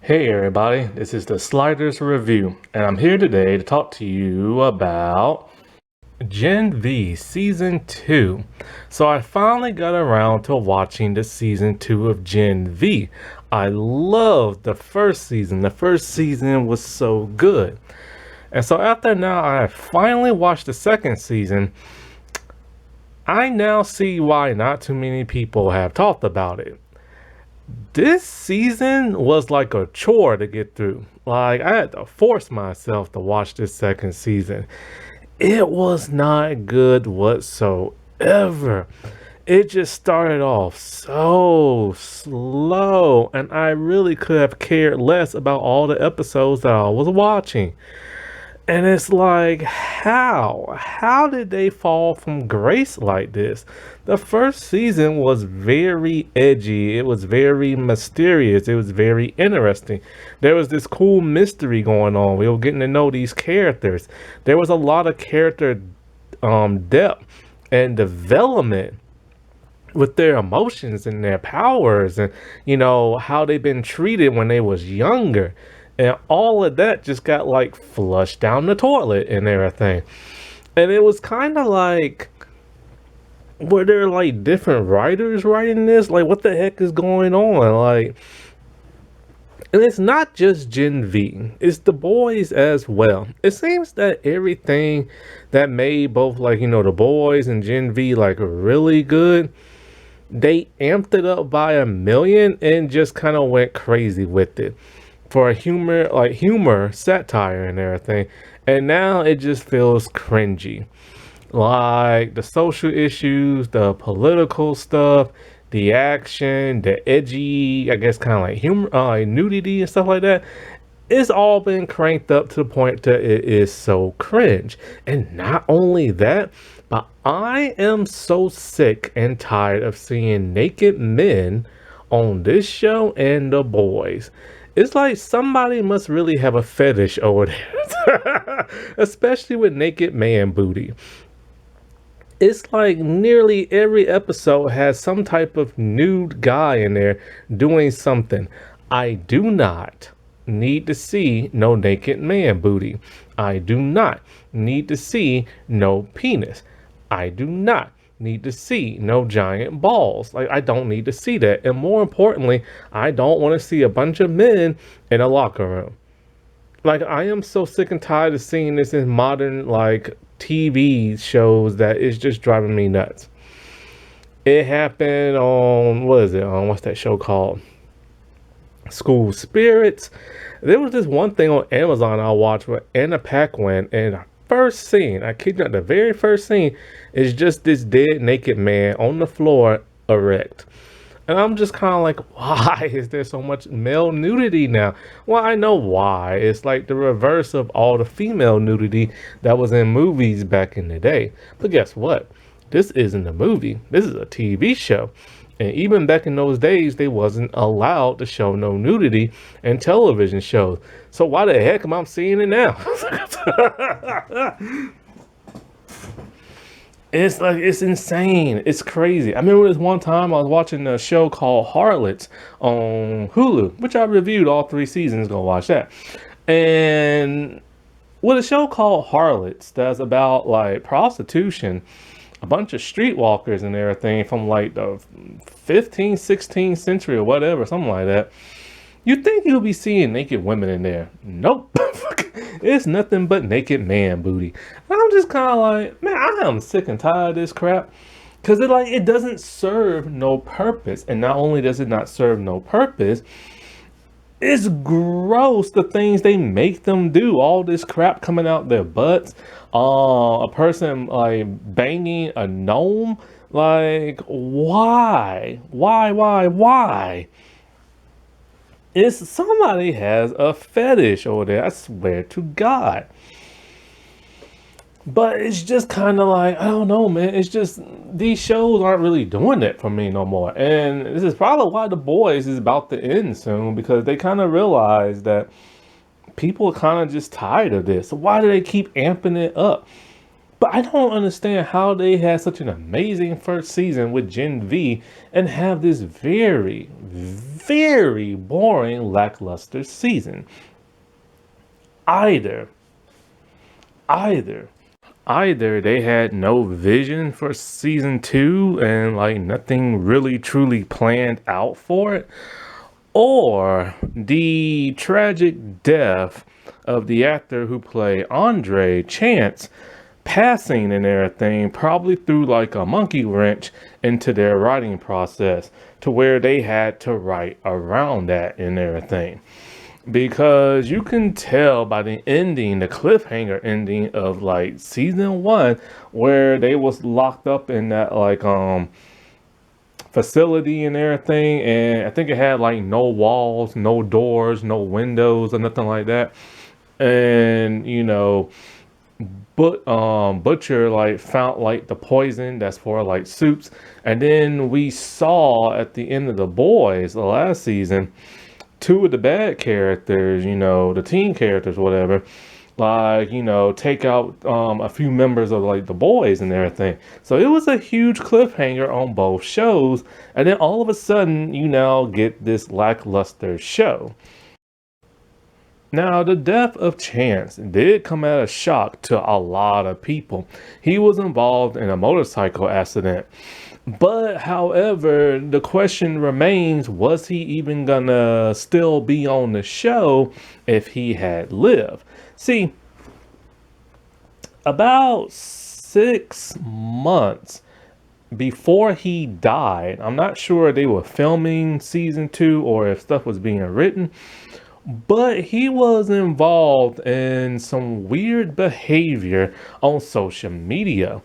Hey everybody, this is the Sliders Review, and I'm here today to talk to you about Gen V Season 2. So I finally got around to watching the Season 2 of Gen V. I loved the first season. The first season was so good. And so after now I finally watched the second season, I now see why not too many people have talked about it. This season was like a chore to get through. Like, I had to force myself to watch this second season. It was not good whatsoever. It just started off so slow, and I really could have cared less about all the episodes that I was watching. And it's like, how? How did they fall from grace like this? The first season was very edgy. It was very mysterious. It was very interesting. There was this cool mystery going on. We were getting to know these characters. There was a lot of character depth and development with their emotions and their powers and how they've been treated when they was younger, and all of that just got like flushed down the toilet and everything. And it was kind of like, were there like different writers writing this? Like, what the heck is going on? Like, and it's not just Gen V, it's the boys as well. It seems that everything that made both, like, the boys and Gen V like really good, they amped it up by a million and just kind of went crazy with it for a humor, satire, and everything. And now it just feels cringy. Like the social issues, the political stuff, the action, the edgy, I guess, kind of like humor, like nudity and stuff like that. It's all been cranked up to the point that it is so cringe. And not only that, but I am so sick and tired of seeing naked men on this show and The Boys. It's like somebody must really have a fetish over there, especially with naked man booty. It's like nearly every episode has some type of nude guy in there doing something. I do not need to see no naked man booty. I do not need to see no penis. I do not need to see no giant balls. Like, I don't need to see that. And more importantly, I don't want to see a bunch of men in a locker room. Like, I am so sick and tired of seeing this in modern, like, TV shows that it's just driving me nuts. It happened on, what is it? What's that show called? School Spirits. There was this one thing on Amazon I watched where Anna Paquin, and the first scene, I kid you not, the very first scene is just this dead naked man on the floor erect. And I'm just kind of like, why is there so much male nudity now? Well, I know why. It's like the reverse of all the female nudity that was in movies back in the day. But guess what? This isn't a movie. This is a TV show. And even back in those days, they wasn't allowed to show no nudity in television shows. So why the heck am I seeing it now? It's like, it's insane. It's crazy. I remember this one time I was watching a show called Harlots on Hulu, which I reviewed all 3 seasons. Go watch that. And with a show called Harlots that's about like prostitution, a bunch of streetwalkers and everything from like the 15th, 16th century or whatever, something like that. You'd think you'll be seeing naked women in there. Nope. It's nothing but naked man booty. And I'm just kind of like, man, I am sick and tired of this crap. Because it doesn't serve no purpose. And not only does it not serve no purpose, it's gross, the things they make them do. All this crap coming out their butts. A person like banging a gnome. Like, why? Why? It's somebody has a fetish over there, I swear to God. But it's just kind of like, I don't know, man. It's just, these shows aren't really doing that for me no more. And this is probably why The Boys is about to end soon, because they kind of realize that people are kind of just tired of this. So why do they keep amping it up? But I don't understand how they had such an amazing first season with Gen V and have this very, very boring, lackluster season. Either, either, either they had no vision for season two and like nothing really truly planned out for it, or the tragic death of the actor who played Andre Chance passing and everything probably threw like a monkey wrench into their writing process to where they had to write around that and everything. Because you can tell by the ending, the cliffhanger ending of like season one, where they was locked up in that like facility and everything, and I think it had like no walls, no doors, no windows or nothing like that. And but Butcher like found like the poison that's for like soups. And then we saw at the end of The Boys, the last season, two of the bad characters, the teen characters, whatever, like, take out a few members of like The Boys and everything. So it was a huge cliffhanger on both shows. And then all of a sudden, you now get this lackluster show. Now, the death of Chance did come as a shock to a lot of people. He was involved in a motorcycle accident. But, however, the question remains, was he even gonna still be on the show if he had lived? See, about 6 months before he died, I'm not sure they were filming season two or if stuff was being written, but he was involved in some weird behavior on social media.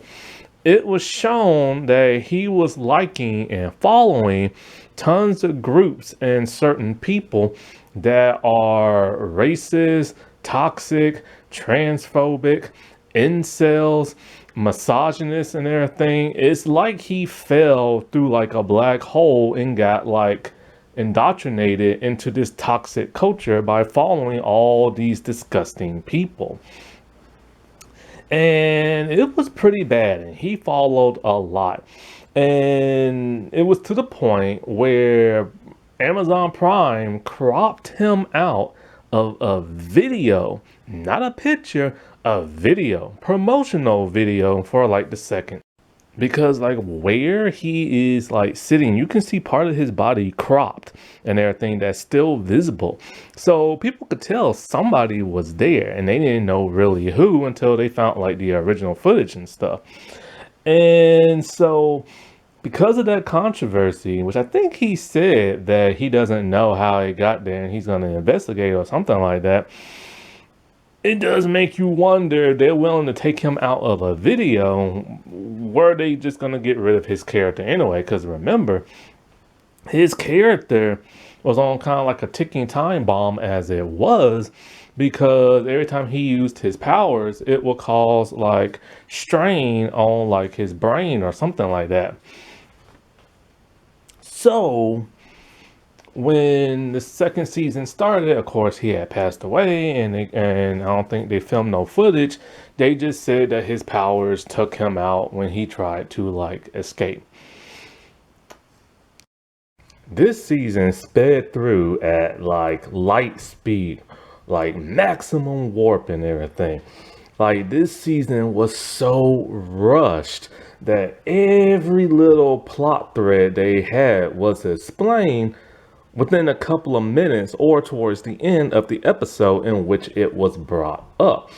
It was shown that he was liking and following tons of groups and certain people that are racist, toxic, transphobic, incels, misogynist, and everything. It's like he fell through like a black hole and got like indoctrinated into this toxic culture by following all these disgusting people. And it was pretty bad, and he followed a lot. And it was to the point where Amazon Prime cropped him out of a video, not a picture, a video, promotional video for like the second. Because like where he is like sitting, you can see part of his body cropped and everything that's still visible. So people could tell somebody was there, and they didn't know really who until they found like the original footage and stuff. And so because of that controversy, which I think he said that he doesn't know how it got there and he's going to investigate or something like that, it does make you wonder if they're willing to take him out of a video. Were they just going to get rid of his character anyway? Because remember, his character was on kind of like a ticking time bomb as it was, because every time he used his powers, it would cause like strain on like his brain or something like that. So when the second season started, of course, he had passed away, and I don't think they filmed no footage. They just said that his powers took him out when he tried to like escape. This season sped through at like light speed, like maximum warp and everything. Like this season was so rushed that every little plot thread they had was explained within a couple of minutes or towards the end of the episode in which it was brought up.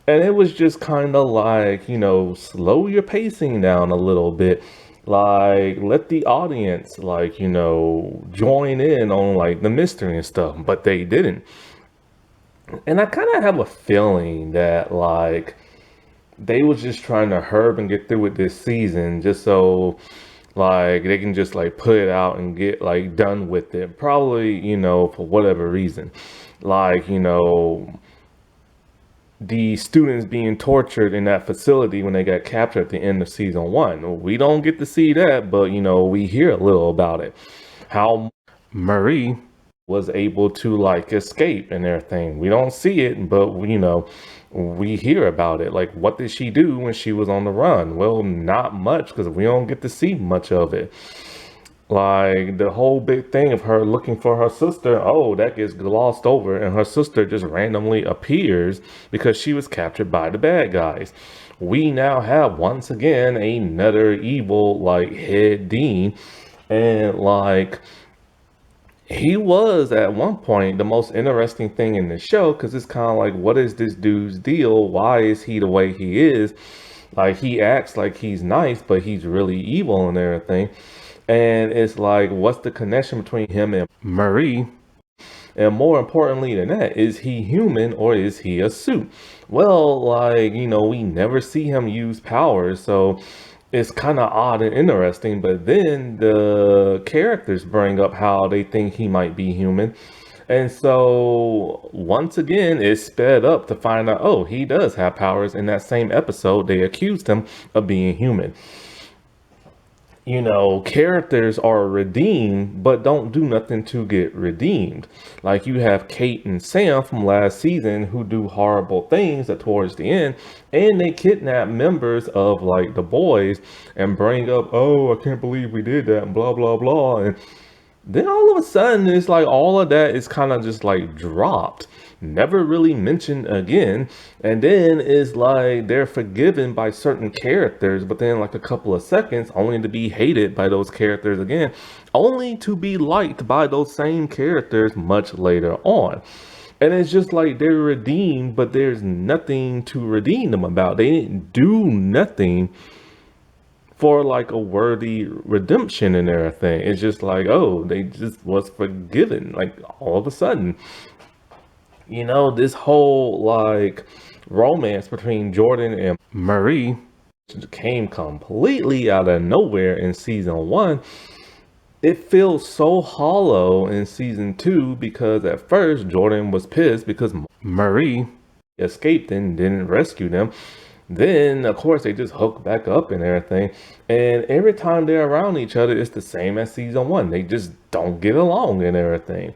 And it was just kind of like, slow your pacing down a little bit. Like, let the audience, like, join in on like the mystery and stuff. But they didn't. And I kind of have a feeling that like they was just trying to hurry and get through with this season just so like they can just like put it out and get like done with it. Probably, for whatever reason. Like, the students being tortured in that facility when they got captured at the end of season one. We don't get to see that, but we hear a little about it. How Marie was able to like escape and everything. We don't see it, but we hear about it. Like, what did she do when she was on the run? Well, not much, because we don't get to see much of it. Like the whole big thing of her looking for her sister, oh, that gets glossed over, and her sister just randomly appears because she was captured by the bad guys. We now have once again another evil like head dean, and like he was at one point the most interesting thing in the show, because it's kind of like, what is this dude's deal? Why is he the way he is? Like, he acts like he's nice, but he's really evil and everything. And it's like, what's the connection between him and Marie? And more importantly than that, is he human or is he a suit? Well, like, we never see him use powers, so it's kind of odd and interesting. But then the characters bring up how they think he might be human. And so once again, it's sped up to find out, oh, he does have powers. In that same episode, they accused him of being human. Characters are redeemed, but don't do nothing to get redeemed. Like, you have Kate and Sam from last season who do horrible things at towards the end, and they kidnap members of like the boys and bring up, oh, I can't believe we did that, and blah, blah, blah. And then all of a sudden, it's like all of that is kind of just like dropped, never really mentioned again. And then it's like they're forgiven by certain characters, but then like a couple of seconds, only to be hated by those characters again, only to be liked by those same characters much later on. And it's just like they're redeemed, but there's nothing to redeem them about. They didn't do nothing for like a worthy redemption and everything. It's just like, oh, they just was forgiven like all of a sudden. This whole like romance between Jordan and Marie came completely out of nowhere in season 1. It feels so hollow in season 2, because at first Jordan was pissed because Marie escaped and didn't rescue them. Then, of course, they just hook back up and everything. And every time they're around each other, it's the same as season 1. They just don't get along and everything.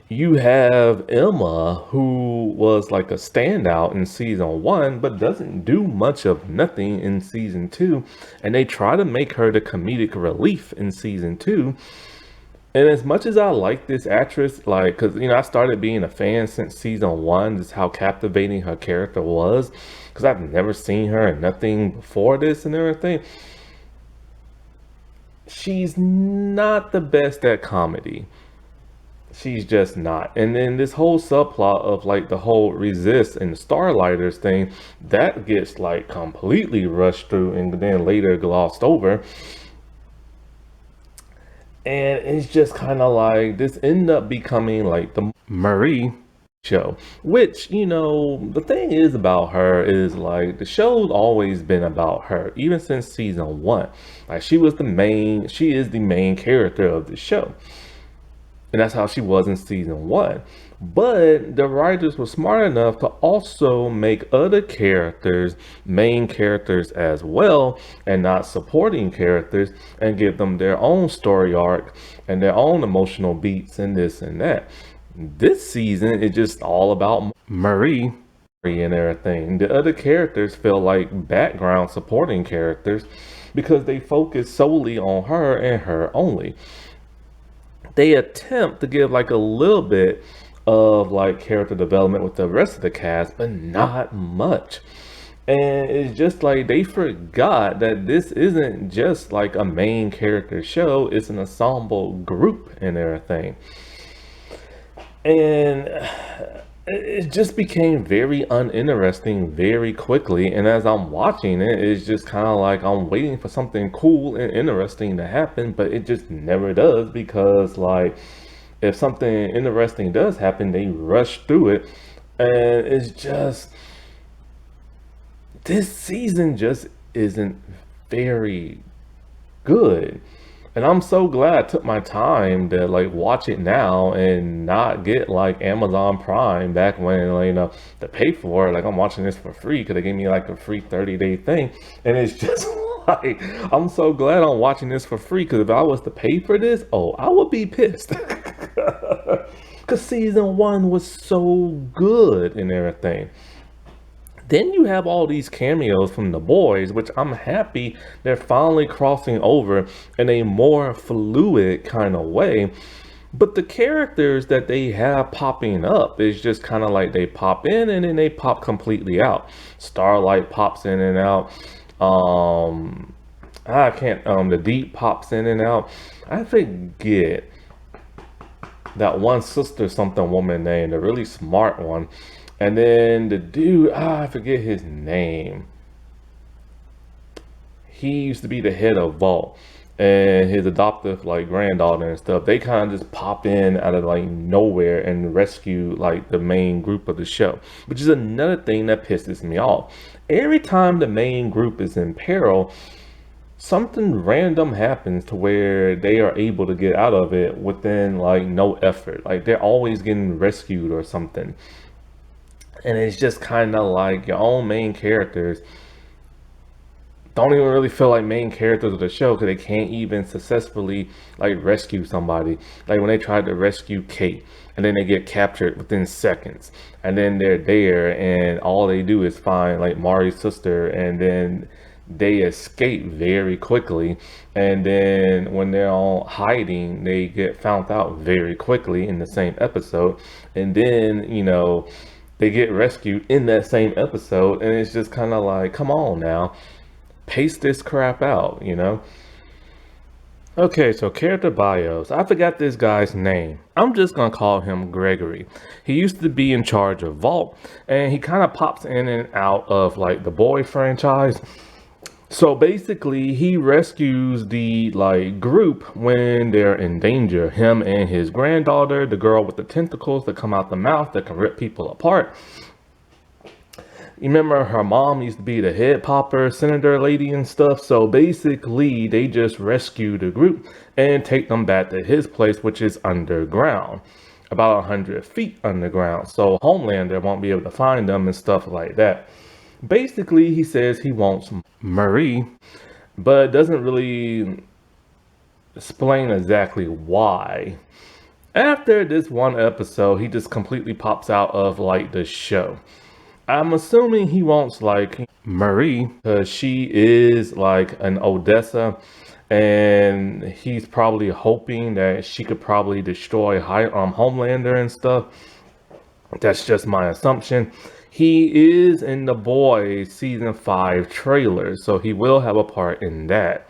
You have Emma, who was like a standout in season 1, but doesn't do much of nothing in season 2. And they try to make her the comedic relief in season 2. And as much as I like this actress, like, because, I started being a fan since season 1, just how captivating her character was, because I've never seen her in nothing before this and everything. She's not the best at comedy. She's just not. And then this whole subplot of like the whole resist and the Starlighters thing, that gets like completely rushed through and then later glossed over. And it's just kind of like this ended up becoming like the Marie show, which, the thing is about her is like the show's always been about her, even since season 1. Like, she is the main character of the show. And that's how she was in season 1. But the writers were smart enough to also make other characters main characters as well, and not supporting characters, and give them their own story arc and their own emotional beats and this and that. This season is just all about Marie and everything. The other characters feel like background supporting characters because they focus solely on her and her only. They attempt to give like a little bit of like character development with the rest of the cast, but not much. And it's just like they forgot that this isn't just like a main character show, it's an ensemble group and everything. And it just became very uninteresting very quickly. And as I'm watching it, it's just kind of like I'm waiting for something cool and interesting to happen, but it just never does, because like if something interesting does happen, they rush through it. And it's just, this season just isn't very good. And I'm so glad I took my time to like watch it now and not get like Amazon Prime back when, to pay for it. Like, I'm watching this for free because they gave me like a free 30-day thing. And it's just like, I'm so glad I'm watching this for free, because if I was to pay for this, oh, I would be pissed. Because season one was so good and everything. Then you have all these cameos from the boys, which I'm happy they're finally crossing over in a more fluid kind of way. But the characters that they have popping up is just kind of like they pop in and then they pop completely out. Starlight pops in and out. I can't, the Deep pops in and out. I forget that one sister something woman name, the really smart one. And then the dude, I forget his name. He used to be the head of Vault, and his adoptive like granddaughter and stuff. They kind of just pop in out of like nowhere and rescue like the main group of the show, which is another thing that pisses me off. Every time the main group is in peril, something random happens to where they are able to get out of it within like no effort. Like they're always getting rescued or something. And it's just kind of like your own main characters don't even really feel like main characters of the show because they can't even successfully like rescue somebody. Like when they tried to rescue Kate and then they get captured within seconds and then they're there and all they do is find like Mari's sister and then they escape very quickly, and then when they're all hiding they get found out very quickly in the same episode, and then they get rescued in that same episode, and it's just kind of like, come on now, pace this crap out. Okay, so character bios. I forgot this guy's name. I'm just gonna call him Gregory. He used to be in charge of Vault, and he kind of pops in and out of like the Boy franchise. So basically, he rescues the like group when they're in danger. Him and his granddaughter, the girl with the tentacles that come out the mouth that can rip people apart. You remember her mom used to be the head popper, senator lady and stuff. So basically, they just rescue the group and take them back to his place, which is underground, about 100 feet underground. So Homelander won't be able to find them and stuff like that. Basically, he says he wants Marie, but doesn't really explain exactly why. After this one episode, he just completely pops out of like the show. I'm assuming he wants like Marie because she is like an Odessa, and he's probably hoping that she could probably destroy Homelander and stuff. That's just my assumption. He is in The Boys season 5 trailer, so he will have a part in that.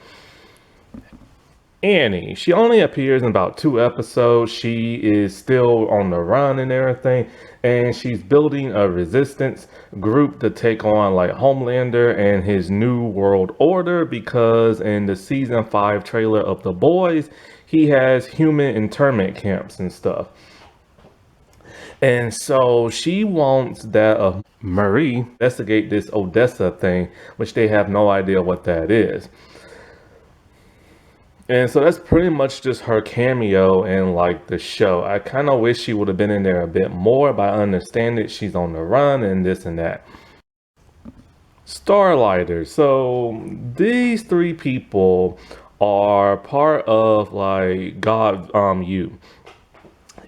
Annie, she only appears in about 2 episodes. She is still on the run and everything, and she's building a resistance group to take on like Homelander and his new world order, because in the season 5 trailer of The Boys, he has human internment camps and stuff. And so she wants that Marie investigate this Odessa thing, which they have no idea what that is. And so that's pretty much just her cameo in like the show. I kind of wish she would have been in there a bit more, but I understand it. She's on the run and this and that. Starlighters. So these 3 people are part of like God U.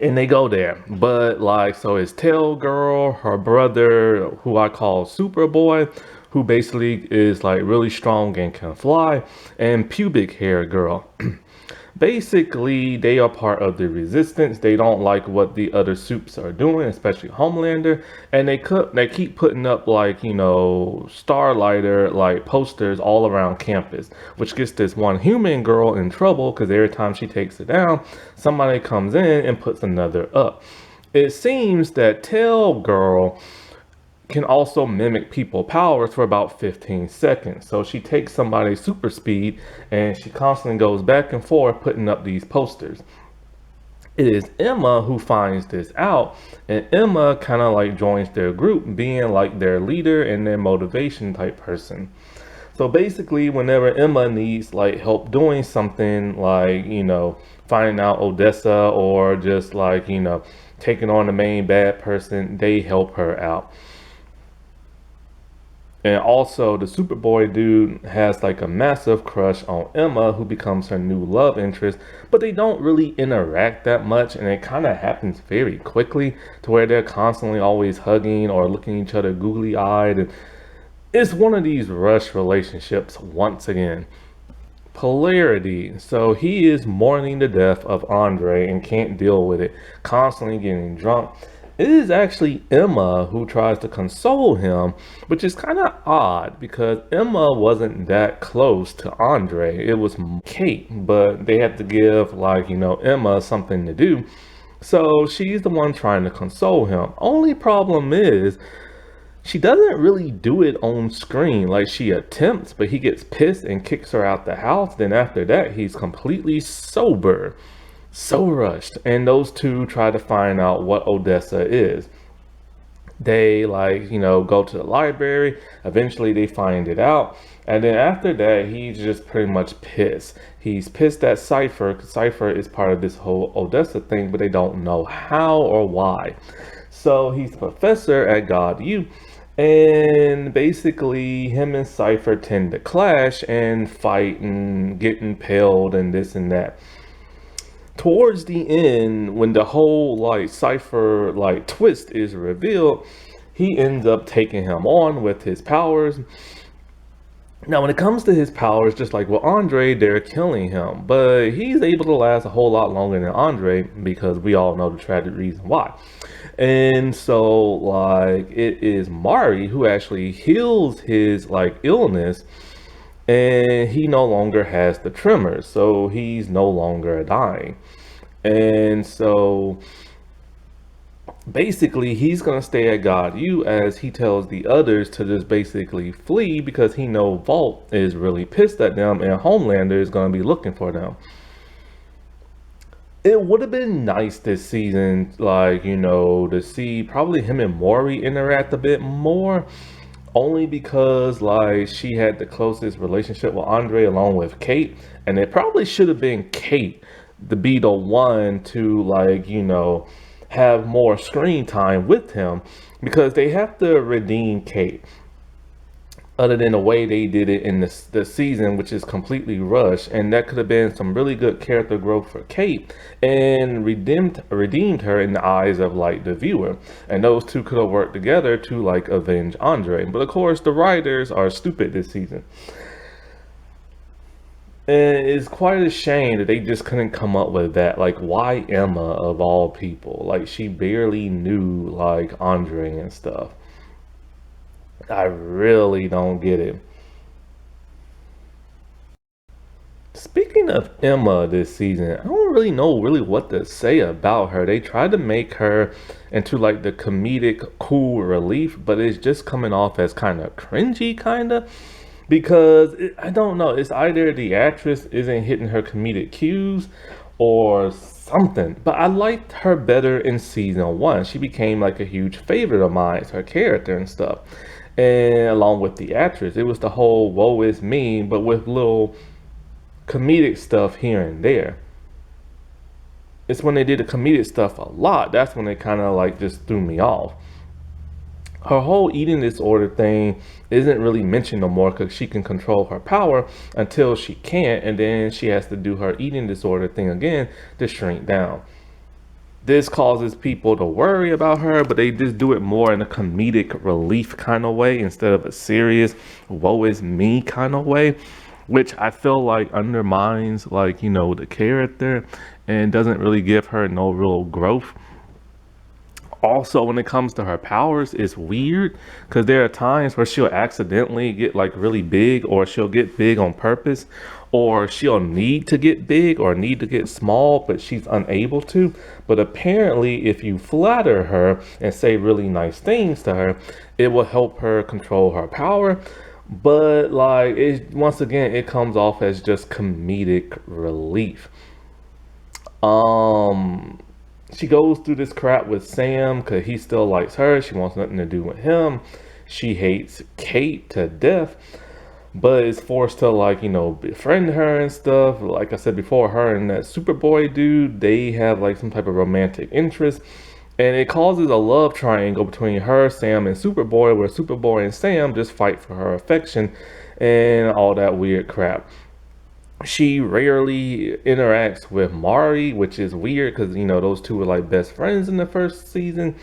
And they go there, but like, so it's Tail Girl, her brother, who I call Superboy, who basically is like really strong and can fly, and Pubic Hair Girl. Basically, they are part of the resistance. They don't like what the other supes are doing, especially Homelander, and they keep putting up like, Starlighter like posters all around campus, which gets this one human girl in trouble because every time she takes it down, somebody comes in and puts another up. It seems that Tail Girl can also mimic people powers for about 15 seconds. So she takes somebody's super speed and she constantly goes back and forth putting up these posters. It is Emma who finds this out, and Emma kind of like joins their group, being like their leader and their motivation type person. So basically, whenever Emma needs like help doing something like, finding out Odessa or just like, taking on the main bad person, they help her out. And also, the Superboy dude has like a massive crush on Emma, who becomes her new love interest, but they don't really interact that much, and it kind of happens very quickly to where they're constantly always hugging or looking at each other googly eyed. And it's one of these rush relationships once again. Polarity. So he is mourning the death of Andre and can't deal with it, constantly getting drunk. It is actually Emma who tries to console him, which is kind of odd because Emma wasn't that close to Andre. It was Kate, but they had to give, like, Emma something to do. So she's the one trying to console him. Only problem is, she doesn't really do it on screen. Like, she attempts, but he gets pissed and kicks her out the house. Then after that, he's completely sober. So rushed. And those two try to find out what Odessa is. They go to the library. Eventually they find it out. And then after that, he's just pretty much pissed. He's pissed at Cypher, because Cypher is part of this whole Odessa thing, but they don't know how or why. So he's a professor at God U. And basically, him and Cypher tend to clash and fight and get impaled and this and that. Towards the end, when the whole Cypher twist is revealed, he ends up taking him on with his powers. Now, when it comes to his powers, just like with Andre, they're killing him, but he's able to last a whole lot longer than Andre because we all know the tragic reason why. And so, it is Mari who actually heals his illness, and he no longer has the tremors, so he's no longer dying. And so basically, he's gonna stay at God U as he tells the others to just basically flee because he knows Vault is really pissed at them and Homelander is gonna be looking for them. It would have been nice this season, to see probably him and Maury interact a bit more, only because she had the closest relationship with Andre along with Kate, and it probably should have been Kate to be the one to have more screen time with him, because they have to redeem Kate. Other than the way they did it in the season, which is completely rushed, and that could have been some really good character growth for Kate and redeemed her in the eyes of the viewer, and those two could have worked together to avenge Andre. But of course, the writers are stupid this season, and it's quite a shame that they just couldn't come up with that. Why Emma of all people? She barely knew Andre and stuff. I really don't get it. Speaking of Emma this season, I don't really know what to say about her. They tried to make her into the comedic cool relief, but it's just coming off as kind of cringy, because I don't know. It's either the actress isn't hitting her comedic cues or something. But I liked her better in season 1. She became a huge favorite of mine, her character and stuff. And along with the actress, it was the whole woe is me, but with little comedic stuff here and there. It's when they did the comedic stuff a lot, that's when they kind of just threw me off. Her whole eating disorder thing isn't really mentioned no more because she can control her power until she can't, and then she has to do her eating disorder thing again to shrink down. This causes people to worry about her, but they just do it more in a comedic relief kind of way instead of a serious woe is me kind of way, which I feel undermines the character and doesn't really give her no real growth. Also, when it comes to her powers, it's weird because there are times where she'll accidentally get really big, or she'll get big on purpose, or she'll need to get big or need to get small, but she's unable to. But apparently, if you flatter her and say really nice things to her, it will help her control her power. But once again, it comes off as just comedic relief. She goes through this crap with Sam because he still likes her. She wants nothing to do with him. She hates Kate to death, but is forced to befriend her and stuff. Like I said before, her and that Superboy dude, they have some type of romantic interest. And it causes a love triangle between her, Sam, and Superboy, where Superboy and Sam just fight for her affection and all that weird crap. She rarely interacts with Mari, which is weird because those two were like best friends in the first season.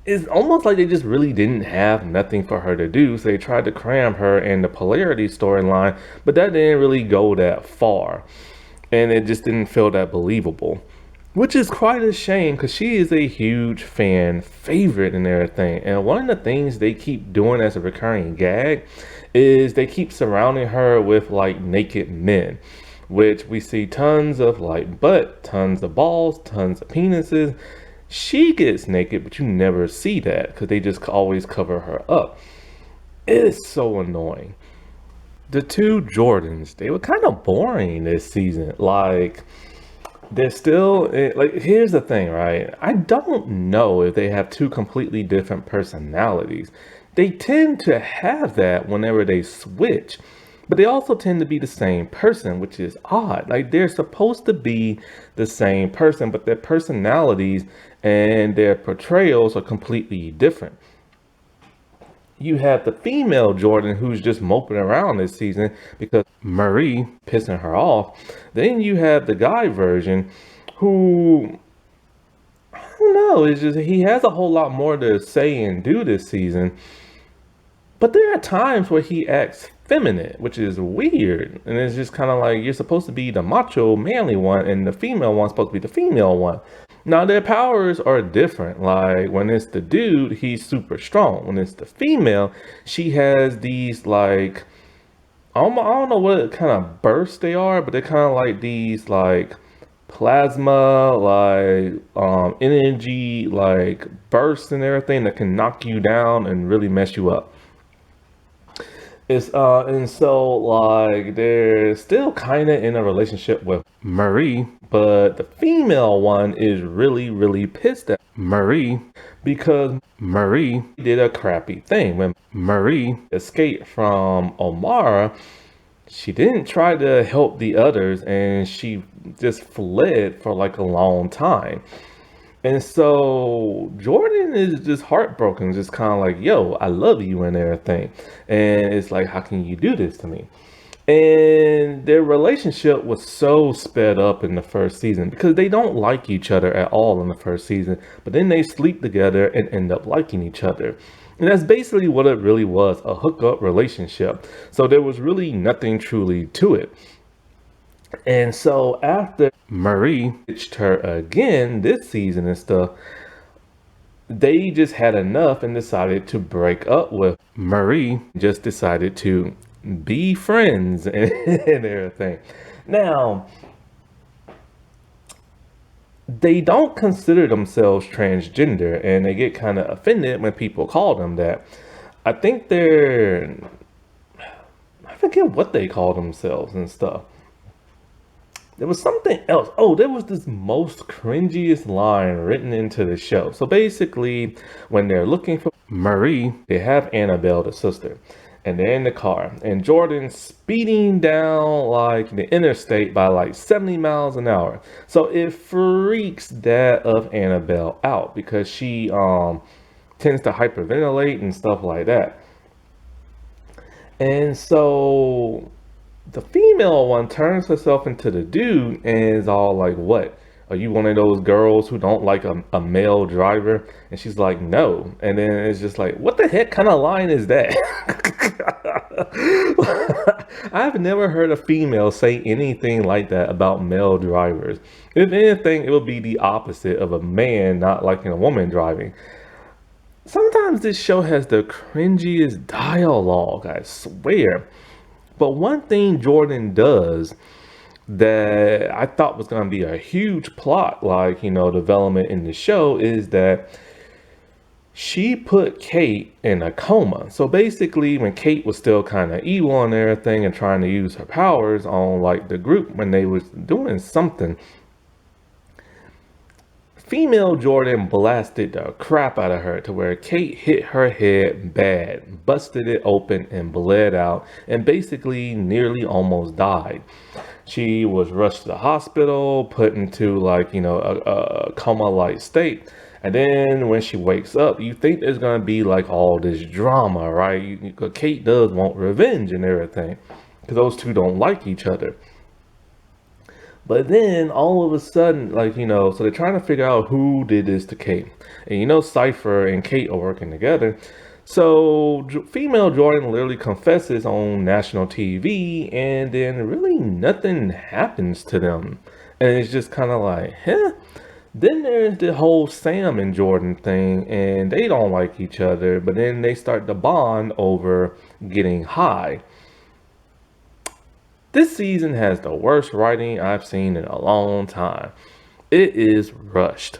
It's almost like they just really didn't have nothing for her to do, so they tried to cram her in the polarity storyline, but that didn't really go that far, and it just didn't feel that believable, which is quite a shame because she is a huge fan favorite and everything. And one of the things they keep doing as a recurring gag is they keep surrounding her with like naked men, which we see tons of like butt, tons of balls, tons of penises. She gets naked, but you never see that because they just always cover her up. It is so annoying. The two Jordans, they were kind of boring this season. Like, they're still like, here's the thing, right? I don't know if they have two completely different personalities. They tend to have that whenever they switch, but they also tend to be the same person, which is odd. Like, they're supposed to be the same person, but their personalities and their portrayals are completely different. You have the female Jordan who's just moping around this season because Marie pissing her off. Then you have the guy version who, I don't know, it's just he has a whole lot more to say and do this season. But there are times where he acts feminine, which is weird. And it's just kind of like you're supposed to be the macho, manly one, and the female one's supposed to be the female one. Now, their powers are different. Like, when it's the dude, he's super strong. When it's the female, she has these, like, I don't know what kind of bursts they are, but they're kind of like these, like, plasma, like, energy, like, bursts and everything that can knock you down and really mess you up. And so like they're still kind of in a relationship with Marie, but the female one is really pissed at Marie because Marie did a crappy thing. When Marie escaped from Omara, she didn't try to help the others and she just fled for like a long time. And so Jordan is just heartbroken, just kind of like, yo, I love you and everything. And it's like, how can you do this to me? And their relationship was so sped up in the first season because they don't like each other at all in the first season. But then they sleep together and end up liking each other. And that's basically what it really was, a hookup relationship. So there was really nothing truly to it. And so after Marie ditched her again this season and stuff, they just had enough and decided to break up with Marie, just decided to be friends and everything. Now, they don't consider themselves transgender and they get kind of offended when people call them that. I think I forget what they call themselves and stuff. There was something else. Oh, there was this most cringiest line written into the show. So basically, when they're looking for Marie, they have Annabelle, the sister, and they're in the car. And Jordan's speeding down like the interstate by like 70 miles an hour. So it freaks that of Annabelle out because she tends to hyperventilate and stuff like that. And so the female one turns herself into the dude and is all like, what? Are you one of those girls who don't like a male driver? And she's like, no. And then it's just like, what the heck kind of line is that? I've never heard a female say anything like that about male drivers. If anything, it would be the opposite of a man not liking a woman driving. Sometimes this show has the cringiest dialogue, I swear. But one thing Jordan does that I thought was going to be a huge plot, like, development in the show is that she put Kate in a coma. So basically, when Kate was still kind of evil and everything and trying to use her powers on like the group when they was doing something, female Jordan blasted the crap out of her to where Kate hit her head bad, busted it open and bled out, and basically nearly almost died. She was rushed to the hospital, put into like, a coma-like state. And then when she wakes up, you think there's gonna be like all this drama, right? Kate does want revenge and everything, because those two don't like each other. But then all of a sudden, like, so they're trying to figure out who did this to Kate. And Cypher and Kate are working together. So female Jordan literally confesses on national TV, and then really nothing happens to them. And it's just kind of like, huh? Then there's the whole Sam and Jordan thing, and they don't like each other, but then they start to bond over getting high. This season has the worst writing I've seen in a long time. It is rushed.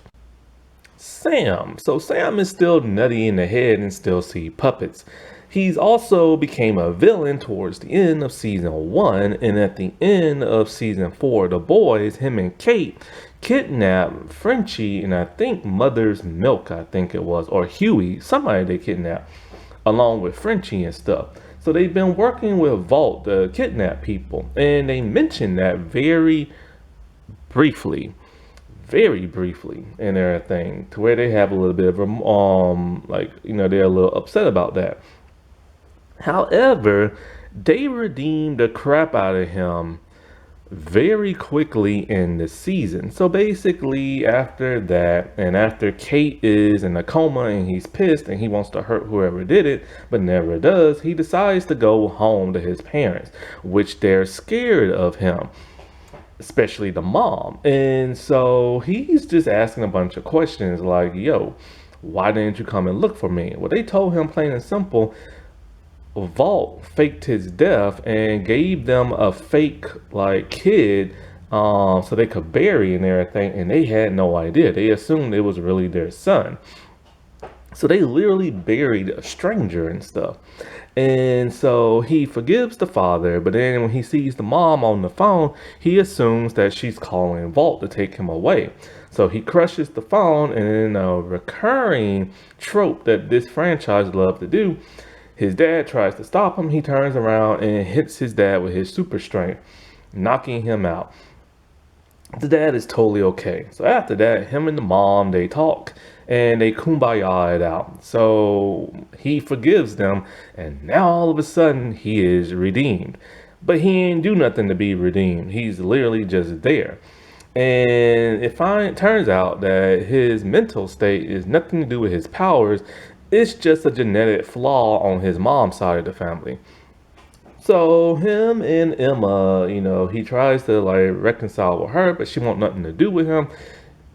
Sam. So Sam is still nutty in the head and still see puppets. He's also became a villain towards the end of season 1, and at the end of season 4, the boys, him and Kate, kidnapped Frenchie and I think Mother's Milk, I think it was, or Huey, somebody they kidnapped, along with Frenchie and stuff. So they've been working with Vault to kidnap people, and they mentioned that very briefly and everything, to where they have a little bit of they're a little upset about that. However, they redeemed the crap out of him very quickly in the season. So basically after that, and after Kate is in a coma and he's pissed and he wants to hurt whoever did it but never does, he decides to go home to his parents, which they're scared of him, especially the mom. And so he's just asking a bunch of questions like, yo, why didn't you come and look for me? Well, they told him plain and simple, Vault faked his death and gave them a fake kid so they could bury and everything, and they had no idea. They assumed it was really their son. So they literally buried a stranger and stuff. And so he forgives the father, but then when he sees the mom on the phone, he assumes that she's calling Vault to take him away. So he crushes the phone, and in a recurring trope that this franchise loves to do, his dad tries to stop him. He turns around and hits his dad with his super strength, knocking him out. The dad is totally okay. So after that, him and the mom, they talk and they kumbaya it out. So he forgives them, and now all of a sudden he is redeemed. But he ain't do nothing to be redeemed. He's literally just there. And it turns out that his mental state is nothing to do with his powers. It's just a genetic flaw on his mom's side of the family. So him and Emma, he tries to reconcile with her, but she wants nothing to do with him.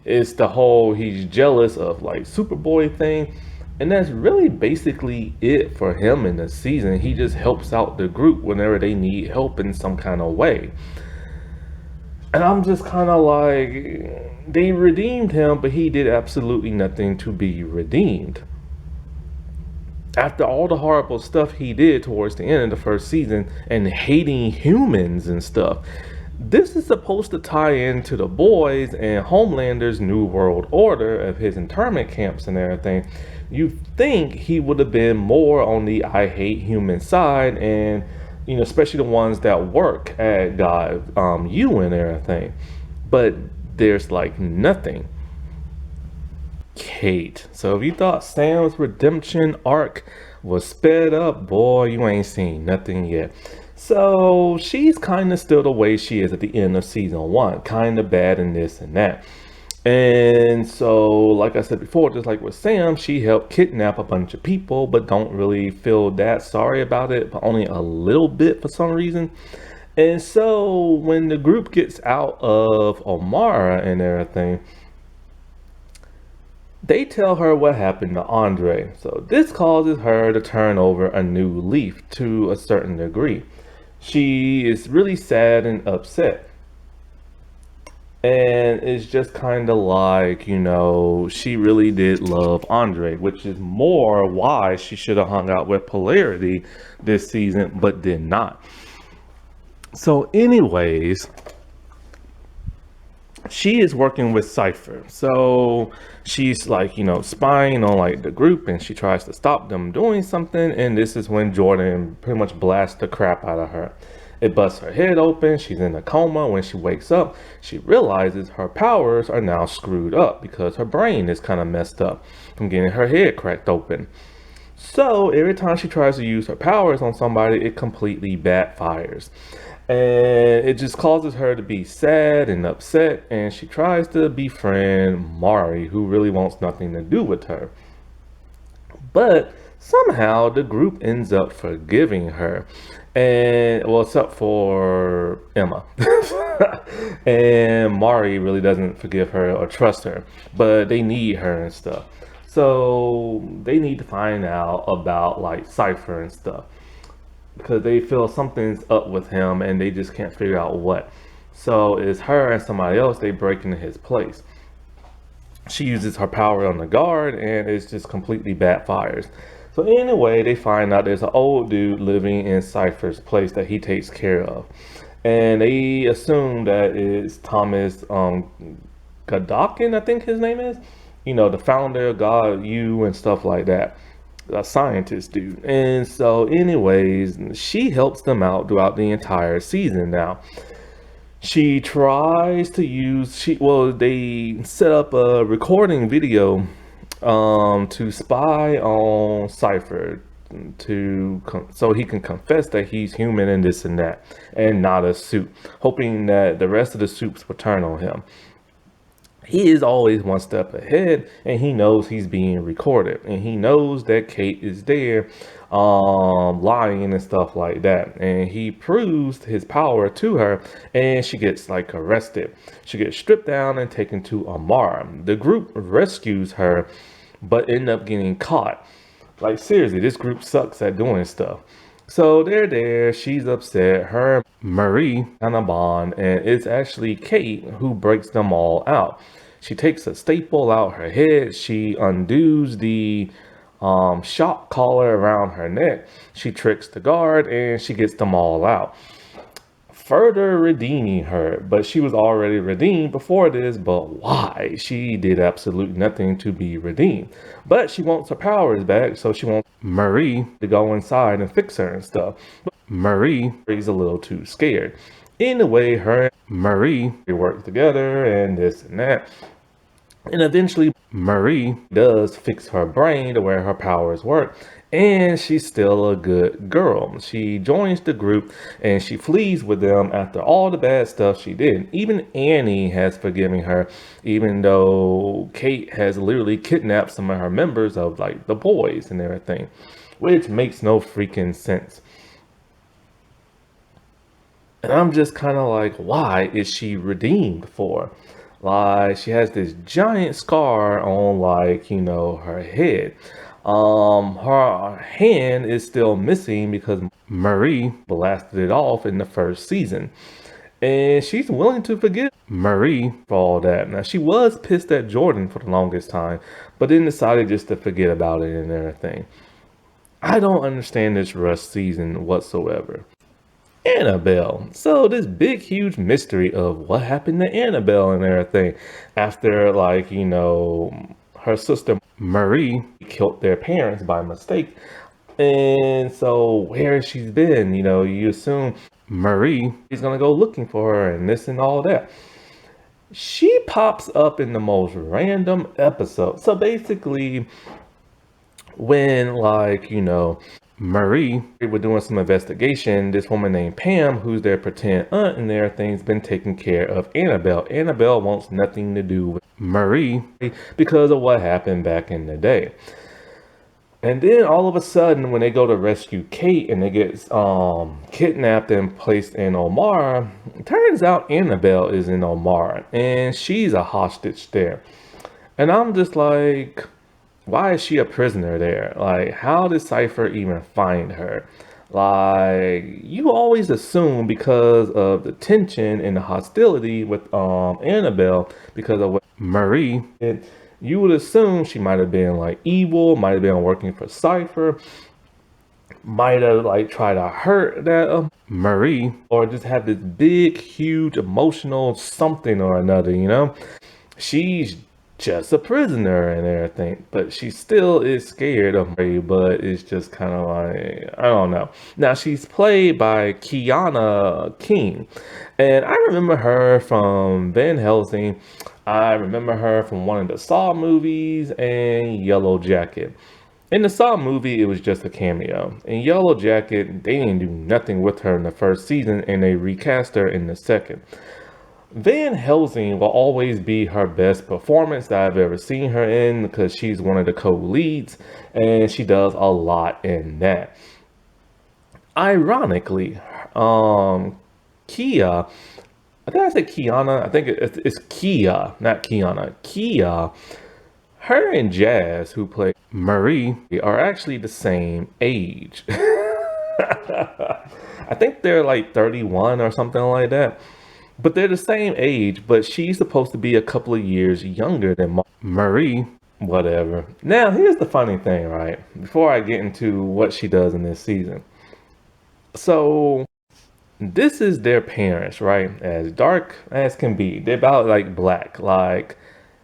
It's the whole he's jealous of Superboy thing. And that's really basically it for him in the season. He just helps out the group whenever they need help in some kind of way. And I'm just kind of like, they redeemed him, but he did absolutely nothing to be redeemed. After all the horrible stuff he did towards the end of the first season and hating humans and stuff, this is supposed to tie into the boys and Homelander's New World Order of his internment camps and everything. You think he would have been more on the I hate human side, and especially the ones that work at God, you and everything. But there's nothing. Kate. So if you thought Sam's redemption arc was sped up, boy, you ain't seen nothing yet. So she's kind of still the way she is at the end of season 1, kind of bad in this and that. And so, like I said before, just like with Sam, she helped kidnap a bunch of people, but don't really feel that sorry about it, but only a little bit for some reason. And so when the group gets out of Omara and everything, they tell her what happened to Andre. So this causes her to turn over a new leaf to a certain degree. She is really sad and upset. And it's just kind of like, she really did love Andre, which is more why she should have hung out with Polarity this season, but did not. So anyways, she is working with Cypher. So she's spying on the group, and she tries to stop them doing something. And this is when Jordan pretty much blasts the crap out of her. It busts her head open. She's in a coma. When she wakes up, she realizes her powers are now screwed up because her brain is kind of messed up from getting her head cracked open. So every time she tries to use her powers on somebody, it completely backfires. And it just causes her to be sad and upset. And she tries to befriend Mari, who really wants nothing to do with her. But somehow the group ends up forgiving her. And well, except for Emma. And Mari really doesn't forgive her or trust her, but they need her and stuff. So they need to find out about like Cypher and stuff because they feel something's up with him and they just can't figure out what. So it's her and somebody else, they break into his place. She uses her power on the guard and it's just completely backfires. So anyway, they find out there's an old dude living in Cypher's place that he takes care of. And they assume that it's Thomas Godokin, I think his name is. You know, the founder of God, you and stuff like that. A scientist dude. And so anyways, she helps them out throughout the entire season now. She tries to use, they set up a recording video to spy on Cypher so he can confess that he's human and this and that and not a suit, hoping that the rest of the suits will turn on him. He is always one step ahead and he knows he's being recorded and he knows that Kate is there lying and stuff like that, and he proves his power to her and she gets like arrested. She gets stripped down and taken to Amara. The group rescues her but end up getting caught. Like seriously, this group sucks at doing stuff. So they're there, she's upset, her, Marie, and a bond, and it's actually Kate who breaks them all out. She takes a staple out her head, she undoes the shock collar around her neck, she tricks the guard, and she gets them all out. Further redeeming her, but she was already redeemed before this, but why? She did absolutely nothing to be redeemed. But she wants her powers back, so she wants Marie to go inside and fix her and stuff. But Marie is a little too scared. Anyway, her and Marie work together and this and that. And eventually Marie does fix her brain to where her powers work. And she's still a good girl. She joins the group and she flees with them after all the bad stuff she did. Even Annie has forgiven her, even though Kate has literally kidnapped some of her members of like the boys and everything, which makes no freaking sense. And I'm just kind of like, why is she redeemed for? Like, she has this giant scar on, like, you know, her head. Her hand is still missing because Marie blasted it off in the first season. And she's willing to forgive Marie for all that. Now, she was pissed at Jordan for the longest time, but then decided just to forget about it and everything. I don't understand this rush season whatsoever. Annabelle. So this big huge mystery of what happened to Annabelle and everything after, like, you know, her sister Marie killed their parents by mistake. And so where she's been, you know, you assume Marie is gonna go looking for her and this and all that. She pops up in the most random episode. So basically when, like, you know, Marie were doing some investigation, this woman named Pam, who's their pretend aunt and everything's been taking care of Annabelle. Annabelle wants nothing to do with Marie because of what happened back in the day. And then all of a sudden, when they go to rescue Kate and they get kidnapped and placed in Omar, it turns out Annabelle is in Omar and she's a hostage there. And I'm just like, why is she a prisoner there? Like, how did Cypher even find her? Like, you always assume because of the tension and the hostility with Annabelle, because of what Marie did, you would assume she might have been like evil, might have been working for Cypher, might have like tried to hurt that Marie, or just have this big, huge emotional something or another, you know? She's just a prisoner and everything, but she still is scared of Murray, but it's just kind of like, I don't know. Now, she's played by Kiana King, and I remember her from Van Helsing. I remember her from one of the Saw movies and Yellow Jacket. In the Saw movie, it was just a cameo. In Yellow Jacket, they didn't do nothing with her in the first season, and they recast her in the second. Van Helsing will always be her best performance that I've ever seen her in because she's one of the co-leads and she does a lot in that. Ironically, Kia, I think I said Kiana, I think it's Kia, not Kiana. Kia, her and Jazz, who play Marie, are actually the same age. I think they're like 31 or something like that. But they're the same age, but she's supposed to be a couple of years younger than Marie. Whatever. Now, here's the funny thing, right? Before I get into what she does in this season. So, this is their parents, right? As dark as can be. They're about like black, like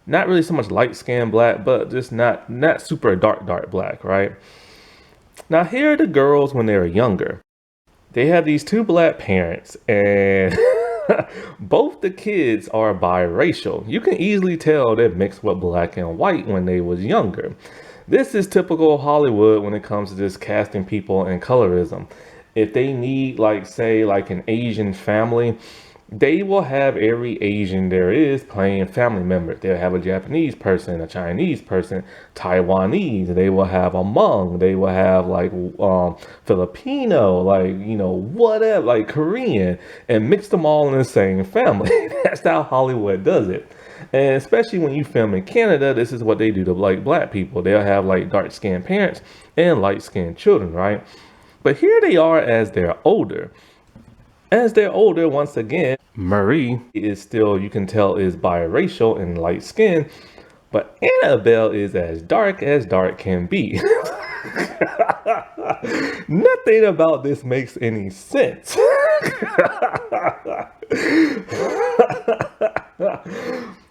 not really so much light skinned black, but just not super dark black, right? Now, here are the girls when they were younger. They have these two black parents, and both the kids are biracial. You can easily tell they're mixed with black and white when they was younger. This is typical Hollywood when it comes to just casting people and colorism. If they need, like, say, like an Asian family, they will have every Asian there is playing family members. They'll have a Japanese person, a Chinese person, Taiwanese. They will have a Hmong. They will have like Filipino, like, you know, whatever, like Korean, and mix them all in the same family. That's how Hollywood does it. And especially when you film in Canada, this is what they do to like black people. They'll have like dark skinned parents and light skinned children, right? But here they are as they're older. As they're older, once again, Marie is still, you can tell, is biracial and light skinned, but Annabelle is as dark can be. Nothing about this makes any sense.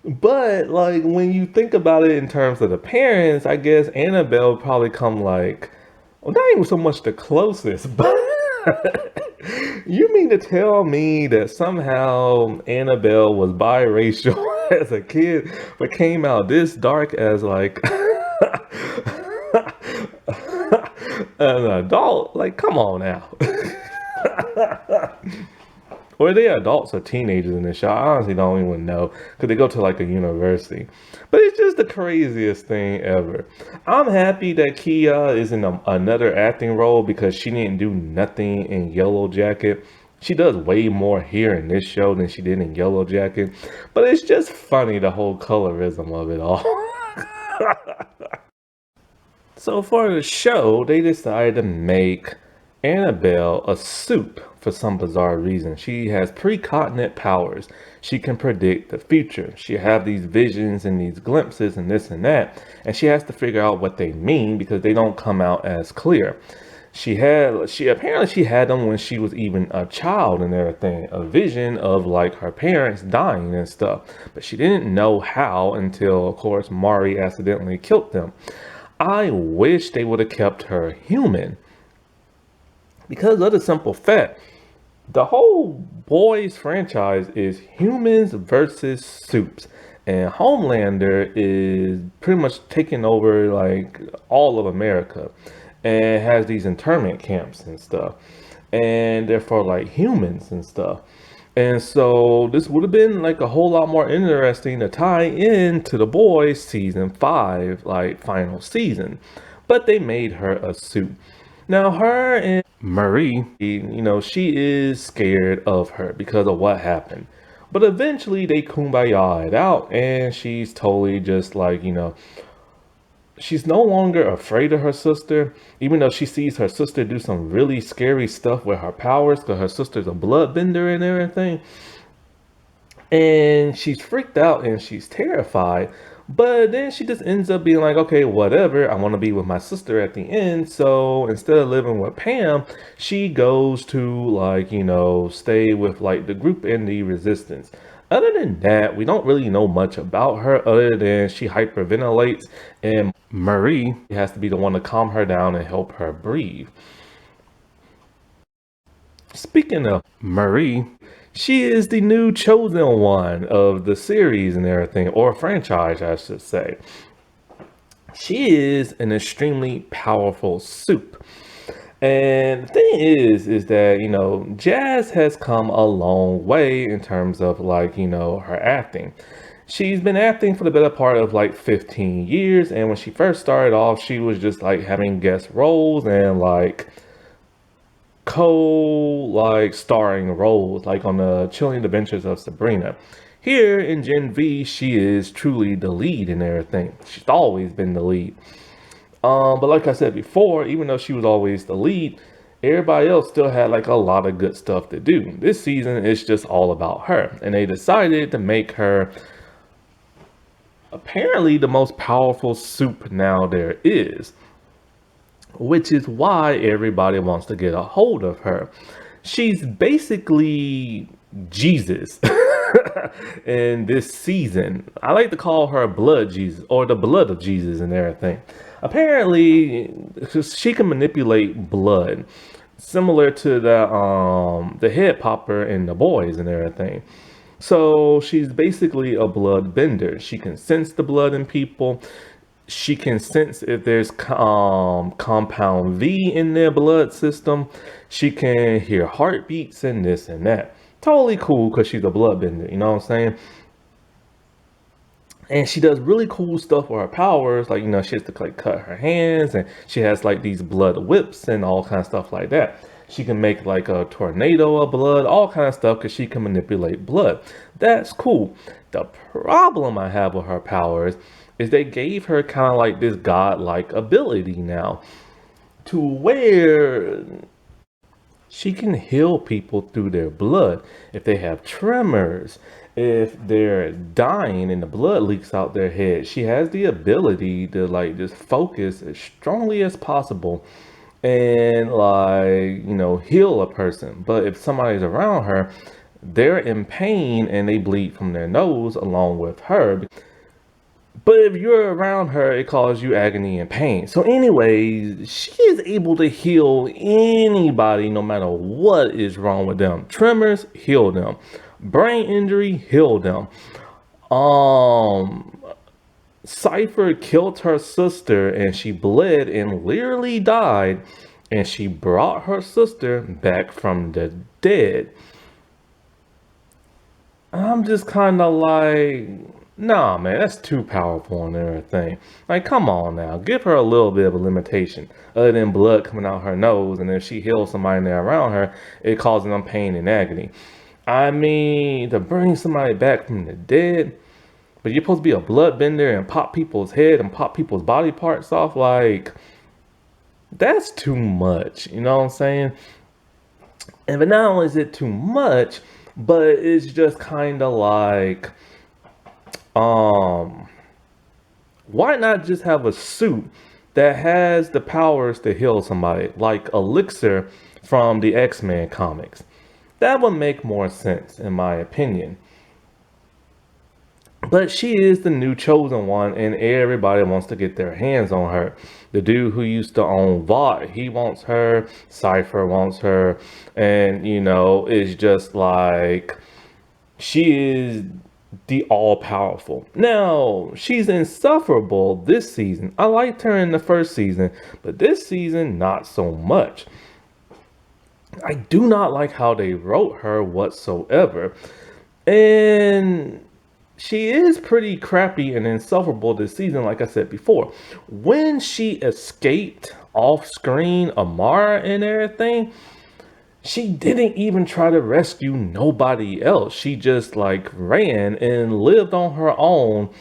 But like when you think about it in terms of the parents, I guess Annabelle probably come like, well, not even so much the closest, but you mean to tell me that somehow Annabelle was biracial as a kid, but came out this dark as like an adult? Like, come on now. Or are they adults or teenagers in the show? I honestly don't even know because they go to like a university. But it's just the craziest thing ever. I'm happy that Kia is in another acting role because she didn't do nothing in Yellow Jacket. She does way more here in this show than she did in Yellow Jacket. But it's just funny, the whole colorism of it all. So for the show, they decided to make Annabelle a soup for some bizarre reason. She has precognitive powers. She can predict the future. She have these visions and these glimpses and this and that. And she has to figure out what they mean because they don't come out as clear. She apparently had them when she was even a child and everything, a vision of like her parents dying and stuff. But she didn't know how until, of course, Mari accidentally killed them. I wish they would have kept her human. Because of the simple fact, the whole Boys franchise is humans versus soups. And Homelander is pretty much taking over like all of America. And has these internment camps and stuff. And therefore like humans and stuff. And so this would have been like a whole lot more interesting to tie in to The Boys season 5, like final season. But they made her a soup. Now, her and Marie, you know, she is scared of her because of what happened. But eventually they kumbaya it out and she's totally just like, you know, she's no longer afraid of her sister, even though she sees her sister do some really scary stuff with her powers because her sister's a bloodbender and everything. And she's freaked out and she's terrified. But then she just ends up being like, okay, whatever. I want to be with my sister at the end. So instead of living with Pam, she goes to like, you know, stay with like the group in the resistance. Other than that, we don't really know much about her other than she hyperventilates and Marie has to be the one to calm her down and help her breathe. Speaking of Marie, she is the new chosen one of the series and everything, or franchise, I should say. She is an extremely powerful soup. And the thing is that, Jazz has come a long way in terms of like, her acting. She's been acting for the better part of like 15 years. And when she first started off, she was just like having guest roles and like like starring roles like on the Chilling Adventures of Sabrina. Here in Gen V, she is truly the lead in everything. She's always been the lead. But like I said before, even though she was always the lead, everybody else still had like a lot of good stuff to do. This season is just all about her, and they decided to make her apparently the most powerful soup now there is, which is why everybody wants to get a hold of her. She's basically Jesus in this season. I like to call her blood Jesus or the blood of Jesus and everything. Apparently, she can manipulate blood, similar to the head popper in the boys and everything. So she's basically a blood bender. She can sense the blood in people. She can sense if there's compound V in their blood system. She can hear heartbeats and this and that. Totally cool because she's a blood bender, you know what I'm saying? And she does really cool stuff with her powers. Like, she has to like cut her hands and she has like these blood whips and all kind of stuff like that. She can make like a tornado of blood, all kind of stuff because she can manipulate blood. That's cool. The problem I have with her powers is they gave her kind of like this godlike ability now to where she can heal people through their blood. If they have tremors, if they're dying and the blood leaks out their head, she has the ability to like just focus as strongly as possible and like, heal a person. But if somebody's around her, they're in pain and they bleed from their nose along with her. But if you're around her, it causes you agony and pain. So anyways, she is able to heal anybody no matter what is wrong with them. Tremors, heal them. Brain injury, heal them. Cypher killed her sister and she bled and literally died. And she brought her sister back from the dead. I'm just kind of like, nah, man, that's too powerful and everything. Like, come on now, give her a little bit of a limitation. Other than blood coming out her nose, and if she heals somebody there around her, it causes them pain and agony. I mean, to bring somebody back from the dead, but you're supposed to be a bloodbender and pop people's head and pop people's body parts off, like, that's too much, you know what I'm saying? And but not only is it too much, but it's just kind of like, why not just have a suit that has the powers to heal somebody, like Elixir from the X-Men comics? That would make more sense, in my opinion. But she is the new chosen one, and everybody wants to get their hands on her. The dude who used to own Vought, he wants her. Cypher wants her. And, it's just like, she is the all-powerful. Now, she's insufferable this season. I liked her in the first season, but this season, not so much. I do not like how they wrote her whatsoever. And she is pretty crappy and insufferable this season, like I said before. When she escaped off screen Amara and everything, she didn't even try to rescue nobody else. She just like ran and lived on her own.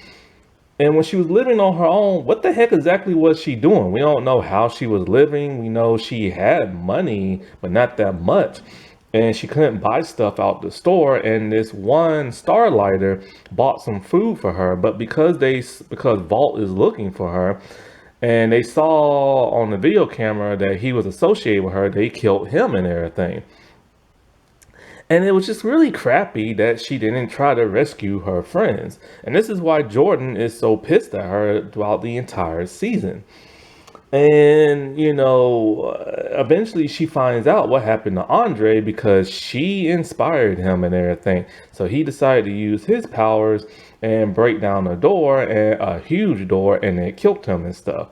And when she was living on her own, what the heck exactly was she doing? We don't know how she was living. We know she had money, but not that much. And she couldn't buy stuff out the store. And this one Starlighter bought some food for her. But because Vault is looking for her, and they saw on the video camera that he was associated with her, they killed him and everything. And it was just really crappy that she didn't try to rescue her friends. And this is why Jordan is so pissed at her throughout the entire season. And, eventually she finds out what happened to Andre because she inspired him and everything. So he decided to use his powers and break down a door, and a huge door, and it killed him and stuff.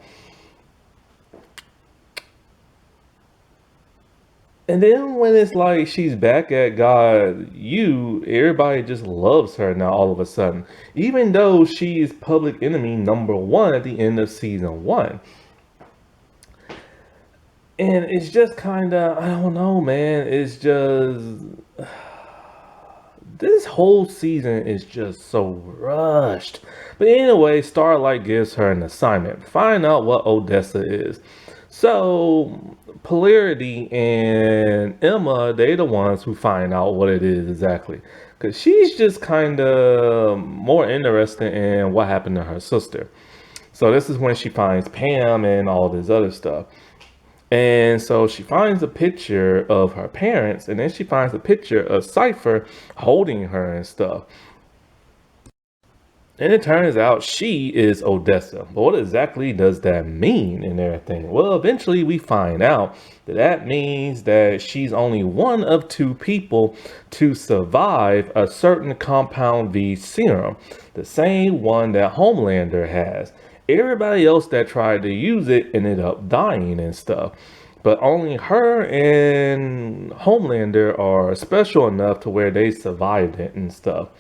And then when it's like she's back at God, everybody just loves her now all of a sudden, even though she's public enemy number one at the end of season one. And it's just kind of, I don't know, man. It's just, this whole season is just so rushed. But anyway, Starlight gives her an assignment. Find out what Odessa is. So, Polarity and Emma, they the ones who find out what it is exactly. Because she's just kind of more interested in what happened to her sister. So this is when she finds Pam and all this other stuff. And so she finds a picture of her parents, and then she finds a picture of Cypher holding her and stuff. And it turns out she is Odessa. But what exactly does that mean and everything? Well, eventually we find out that that means that she's only one of two people to survive a certain compound V serum, the same one that Homelander has. Everybody else that tried to use it ended up dying and stuff. But only her and Homelander are special enough to where they survived it and stuff.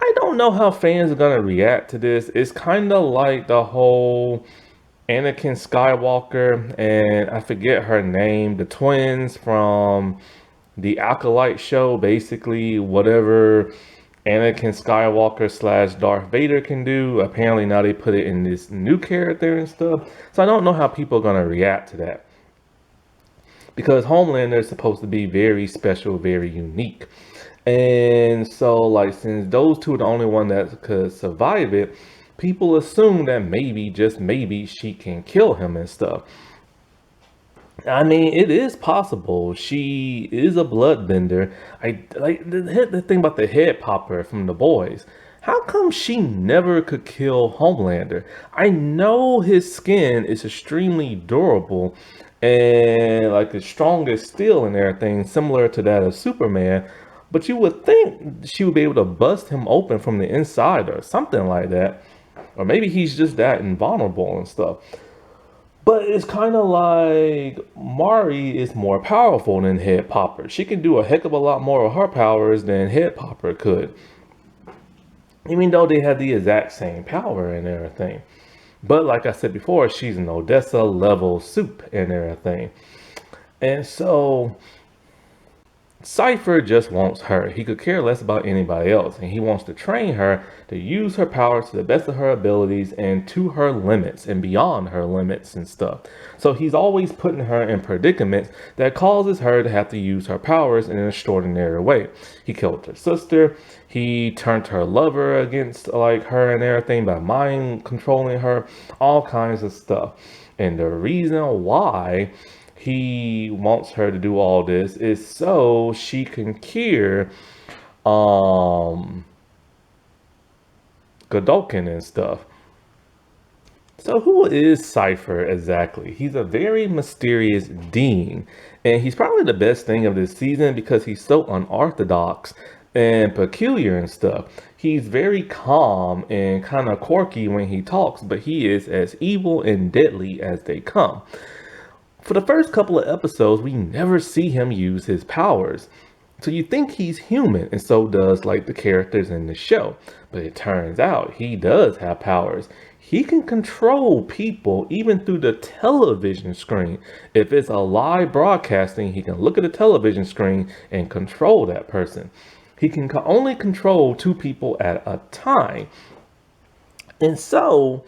I don't know how fans are gonna react to this. It's kind of like the whole Anakin Skywalker and I forget her name, the twins from the Acolyte show, basically whatever Anakin Skywalker slash Darth Vader can do. Apparently now they put it in this new character and stuff. So I don't know how people are gonna react to that. Because Homelander is supposed to be very special, very unique. And so, like, since those two are the only one that could survive it, people assume that maybe, just maybe, she can kill him and stuff. I mean, it is possible. She is a bloodbender. I like the thing about the head popper from The Boys. How come she never could kill Homelander? I know his skin is extremely durable and like the strongest steel and everything, similar to that of Superman. But you would think she would be able to bust him open from the inside or something like that. Or maybe he's just that invulnerable and stuff. But it's kind of like Mari is more powerful than Head Popper. She can do a heck of a lot more of her powers than Head Popper could. Even though they have the exact same power and everything. But like I said before, she's an Odessa level soup and everything. And so Cypher just wants her. He could care less about anybody else, and he wants to train her to use her powers to the best of her abilities and to her limits and beyond her limits and stuff. So he's always putting her in predicaments that causes her to have to use her powers in an extraordinary way. He killed her sister. He turned her lover against like her and everything by mind controlling her, all kinds of stuff. And the reason why he wants her to do all this is so she can cure Godolkin and stuff. So who is Cypher exactly? He's a very mysterious dean, and he's probably the best thing of this season because he's so unorthodox and peculiar and stuff. He's very calm and kind of quirky when he talks, but he is as evil and deadly as they come. For the first couple of episodes, we never see him use his powers. So you think he's human, and so does like the characters in the show. But it turns out he does have powers. He can control people even through the television screen. If it's a live broadcasting, he can look at the television screen and control that person. He can only control two people at a time. And so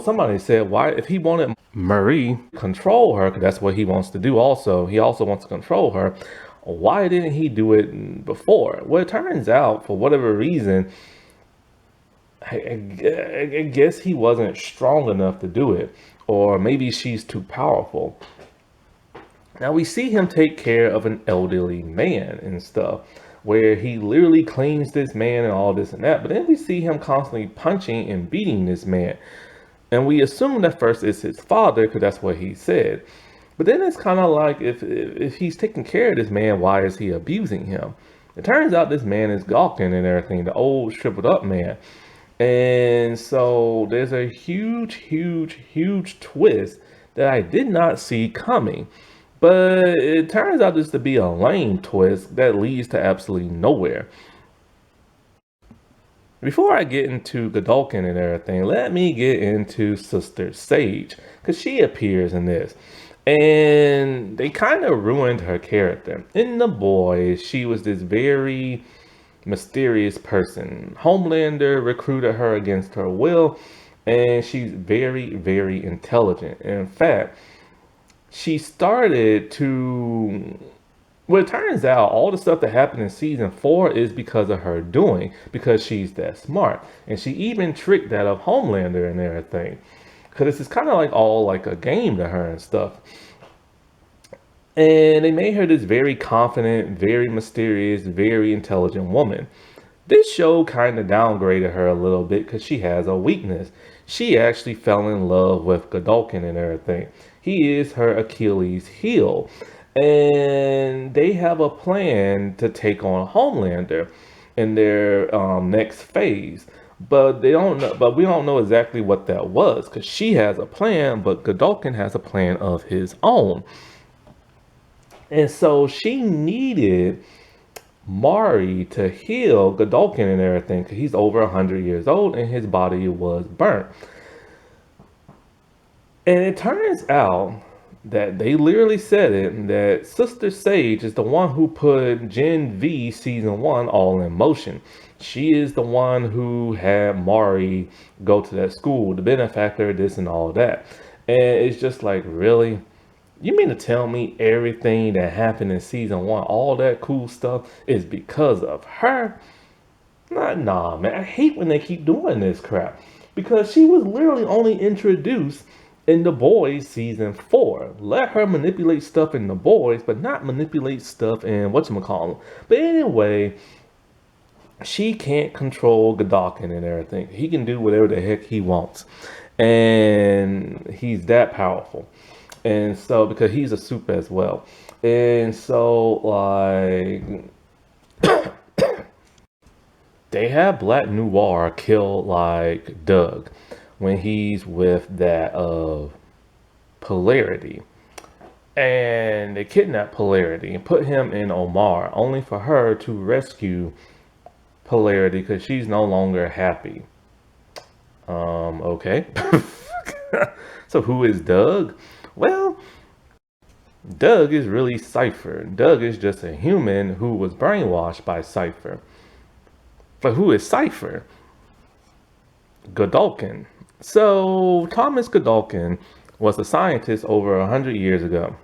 somebody said, why, if he wanted Marie control her, because that's what he wants to do also, he also wants to control her, why didn't he do it before? Well, it turns out, for whatever reason, I guess he wasn't strong enough to do it, or maybe she's too powerful. Now we see him take care of an elderly man and stuff, where he literally cleans this man and all this and that. But then we see him constantly punching and beating this man. And we assume that first it's his father because that's what he said. But then it's kind of like if he's taking care of this man, why is he abusing him? It turns out this man is gawking and everything, the old shriveled up man. And so there's a huge twist that I did not see coming. But it turns out this to be a lame twist that leads to absolutely nowhere. Before I get into Godolkin and everything, let me get into Sister Sage, because she appears in this. And they kind of ruined her character. In The Boys, she was this very mysterious person. Homelander recruited her against her will, and she's very intelligent. In fact, she started to, well, it turns out all the stuff that happened in season 4 is because of her doing, because she's that smart. And she even tricked that of Homelander and everything. Because this is kind of like all like a game to her and stuff. And they made her this very confident, very mysterious, very intelligent woman. This show kind of downgraded her a little bit because she has a weakness. She actually fell in love with Godolkin and everything. He is her Achilles heel. And they have a plan to take on Homelander in their next phase. But they don't know, but we don't know exactly what that was because she has a plan, but Godolkin has a plan of his own. And so she needed Mari to heal Godolkin and everything because he's over 100 years old and his body was burnt. And it turns out that they literally said it, that Sister Sage is the one who put Gen V season 1 all in motion. She is the one who had Mari go to that school, the benefactor, this and all that. And it's just like, really? You mean to tell me everything that happened in season 1, all that cool stuff, is because of her? Nah, man. I hate when they keep doing this crap. Because she was literally only introduced in The Boys season 4. Let her manipulate stuff in The Boys, but not manipulate stuff in whatchamacallit. But anyway, she can't control Godolkin and everything. He can do whatever the heck he wants. And he's that powerful. And so, because he's a soup as well. And so, like, they have Black Noir kill, like, Doug when he's with that Polarity. And they kidnap Polarity and put him in Omar, only for her to rescue Polarity because she's no longer happy. Okay. So who is Doug? Well, Doug is really Cypher. Doug is just a human who was brainwashed by Cypher. But who is Cypher? Godolkin. So Thomas Godolkin was a scientist over 100 years ago.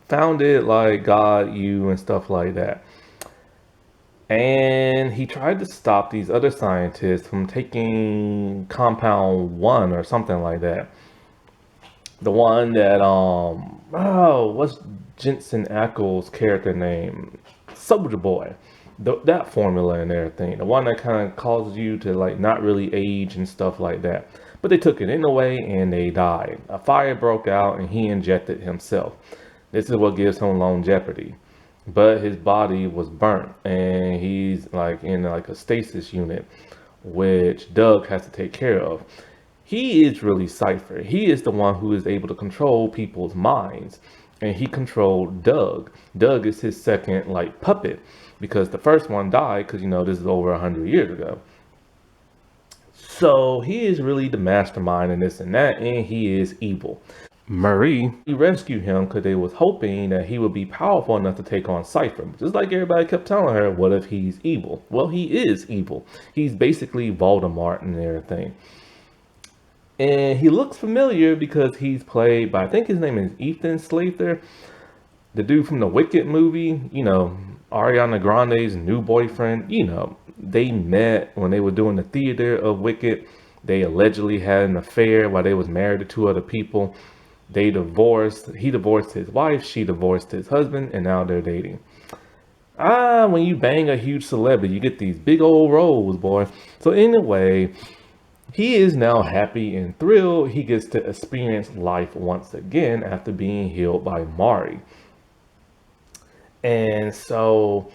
Founded like God, you, and stuff like that. And he tried to stop these other scientists from taking Compound 1 or something like that. The one that, what's Jensen Ackles' character name? Soldier Boy. That formula and everything. The one that kind of causes you to, like, not really age and stuff like that. But they took it anyway and they died. A fire broke out and he injected himself. This is what gives him longevity. But his body was burnt and he's, like, in, like, a stasis unit, which Doug has to take care of. He is really Cypher. He is the one who is able to control people's minds. And he controlled Doug. Doug is his second, like, puppet. Because the first one died because, you know, this is over 100 years ago. So he is really the mastermind in this and that. And he is evil. Marie, he rescued him because they was hoping that he would be powerful enough to take on Cypher. Just like everybody kept telling her, what if he's evil? Well, he is evil. He's basically Voldemort and everything. And he looks familiar because he's played by, I think his name is Ethan Slater, the dude from the Wicked movie, you know, Ariana Grande's new boyfriend. You know, they met when they were doing the theater of Wicked. They allegedly had an affair while they was married to two other people. They divorced. He divorced his wife. She divorced his husband, and now they're dating. When you bang a huge celebrity, you get these big old roles, boy. So anyway, he is now happy and thrilled. He gets to experience life once again after being healed by Mari. And so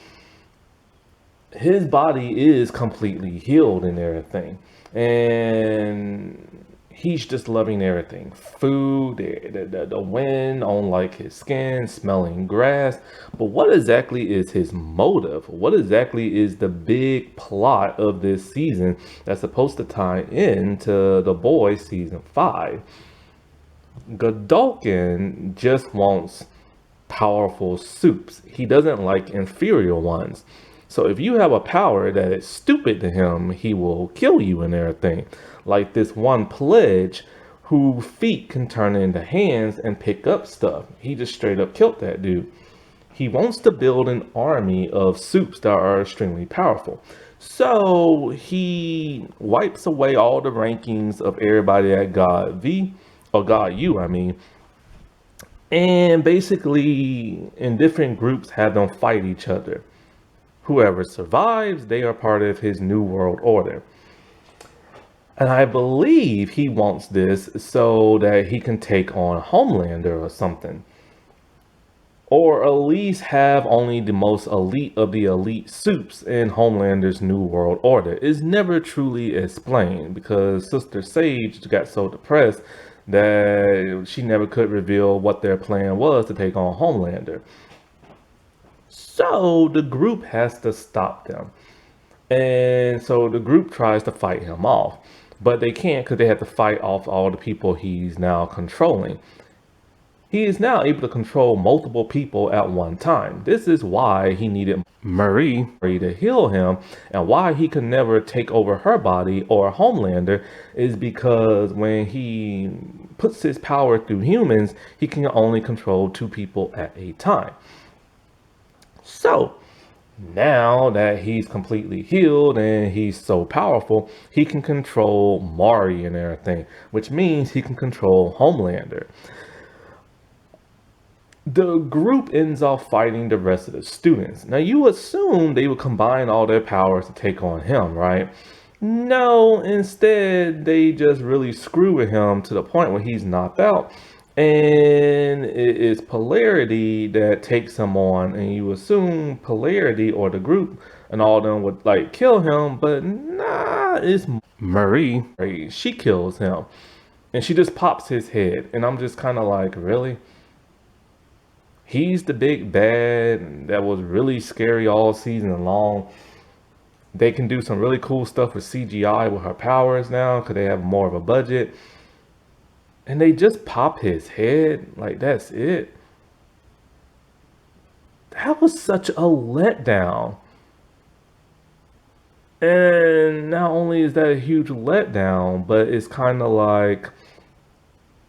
his body is completely healed and everything. And he's just loving everything. Food, the wind on like his skin, smelling grass. But what exactly is his motive? What exactly is the big plot of this season that's supposed to tie into The Boys season 5? Godolkin just wants powerful soups. He doesn't like inferior ones. So if you have a power that is stupid to him, he will kill you and everything. Like this one pledge whose feet can turn into hands and pick up stuff. He just straight up killed that dude. He wants to build an army of soups that are extremely powerful. So he wipes away all the rankings of everybody at God V, or God U, I mean. And basically, in different groups, have them fight each other. Whoever survives, they are part of his new world order. And I believe he wants this so that he can take on Homelander or something. Or at least have only the most elite of the elite soups in Homelander's new world order. It's never truly explained because Sister Sage got so depressed that she never could reveal what their plan was to take on Homelander. So the group has to stop them. And so the group tries to fight him off. But they can't because they have to fight off all the people he's now controlling. He is now able to control multiple people at one time. This is why he needed Marie to heal him, and why he could never take over her body or Homelander is because when he puts his power through humans, he can only control 2 people at a time. So now that he's completely healed and he's so powerful, he can control Mari and everything, which means he can control Homelander. The group ends off fighting the rest of the students. Now you assume they would combine all their powers to take on him, right? No, instead they just really screw with him to the point where he's knocked out. And it is Polarity that takes him on, and you assume Polarity or the group and all them would like kill him, but nah, it's Marie. She kills him and she just pops his head, and I'm just kind of like, really? He's the big bad that was really scary all season long. They can do some really cool stuff with CGI with her powers now because they have more of a budget. And they just pop his head. Like, that's it. That was such a letdown. And not only is that a huge letdown, but it's kind of like,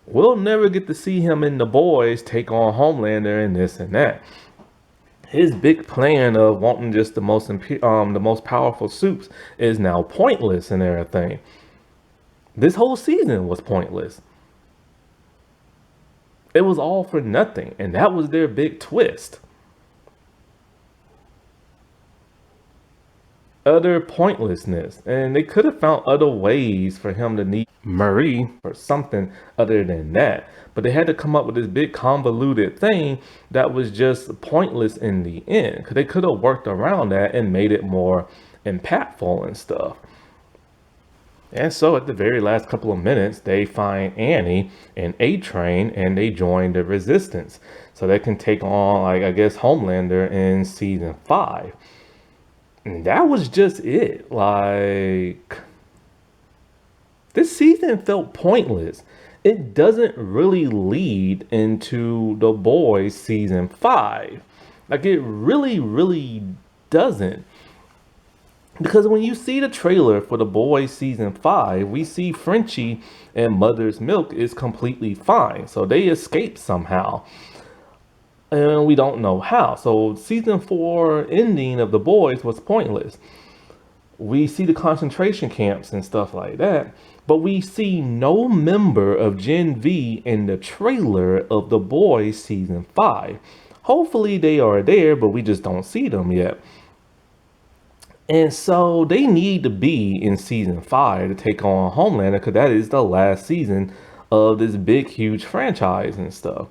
we'll never get to see him in The Boys take on Homelander and this and that. His big plan of wanting just the most powerful soups is now pointless and everything. This whole season was pointless. It was all for nothing, and that was their big twist. Utter pointlessness, and they could have found other ways for him to need Marie or something other than that, but they had to come up with this big convoluted thing that was just pointless in the end, because they could have worked around that and made it more impactful and stuff. And so at the very last couple of minutes, they find Annie and A-Train, and they join the resistance so they can take on, like, I guess, Homelander in season 5. And that was just it. Like, this season felt pointless. It doesn't really lead into The Boys season 5. Like, it really doesn't. Because when you see the trailer for The Boys season 5, we see Frenchie and Mother's Milk is completely fine. So they escape somehow. And we don't know how. So season 4 ending of The Boys was pointless. We see the concentration camps and stuff like that, but we see no member of Gen V in the trailer of The Boys season 5. Hopefully they are there, but we just don't see them yet. And so they need to be in season 5 to take on Homelander, because that is the last season of this big, huge franchise and stuff.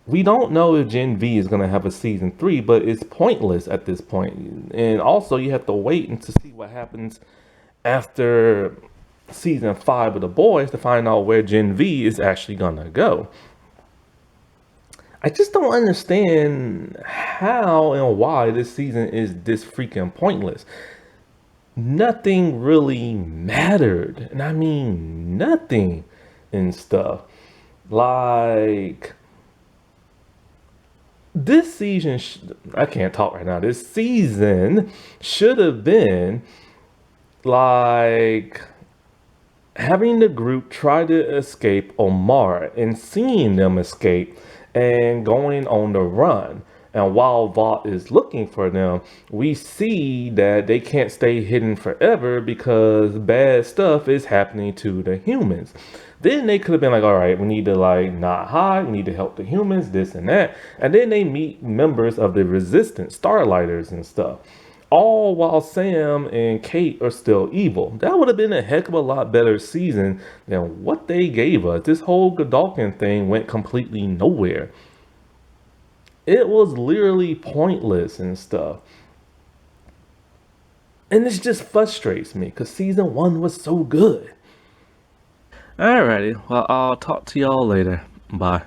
We don't know if Gen V is going to have a season 3, but it's pointless at this point. And also, you have to wait and to see what happens after season 5 of The Boys to find out where Gen V is actually going to go. I just don't understand how and why this season is this freaking pointless. Nothing really mattered. And I mean, nothing and stuff. Like, this season, I can't talk right now. This season should have been like having the group try to escape Omar and seeing them escape and going on the run. And while Vought is looking for them, we see that they can't stay hidden forever because bad stuff is happening to the humans. Then they could have been like, all right, we need to like not hide, we need to help the humans, this and that. And then they meet members of the resistance, Starlighters and stuff. All while Sam and Kate are still evil. That would have been a heck of a lot better season than what they gave us. This whole Godalkin thing went completely nowhere. It was literally pointless and stuff. And this just frustrates me because season 1 was so good. Alrighty, well, I'll talk to y'all later. Bye.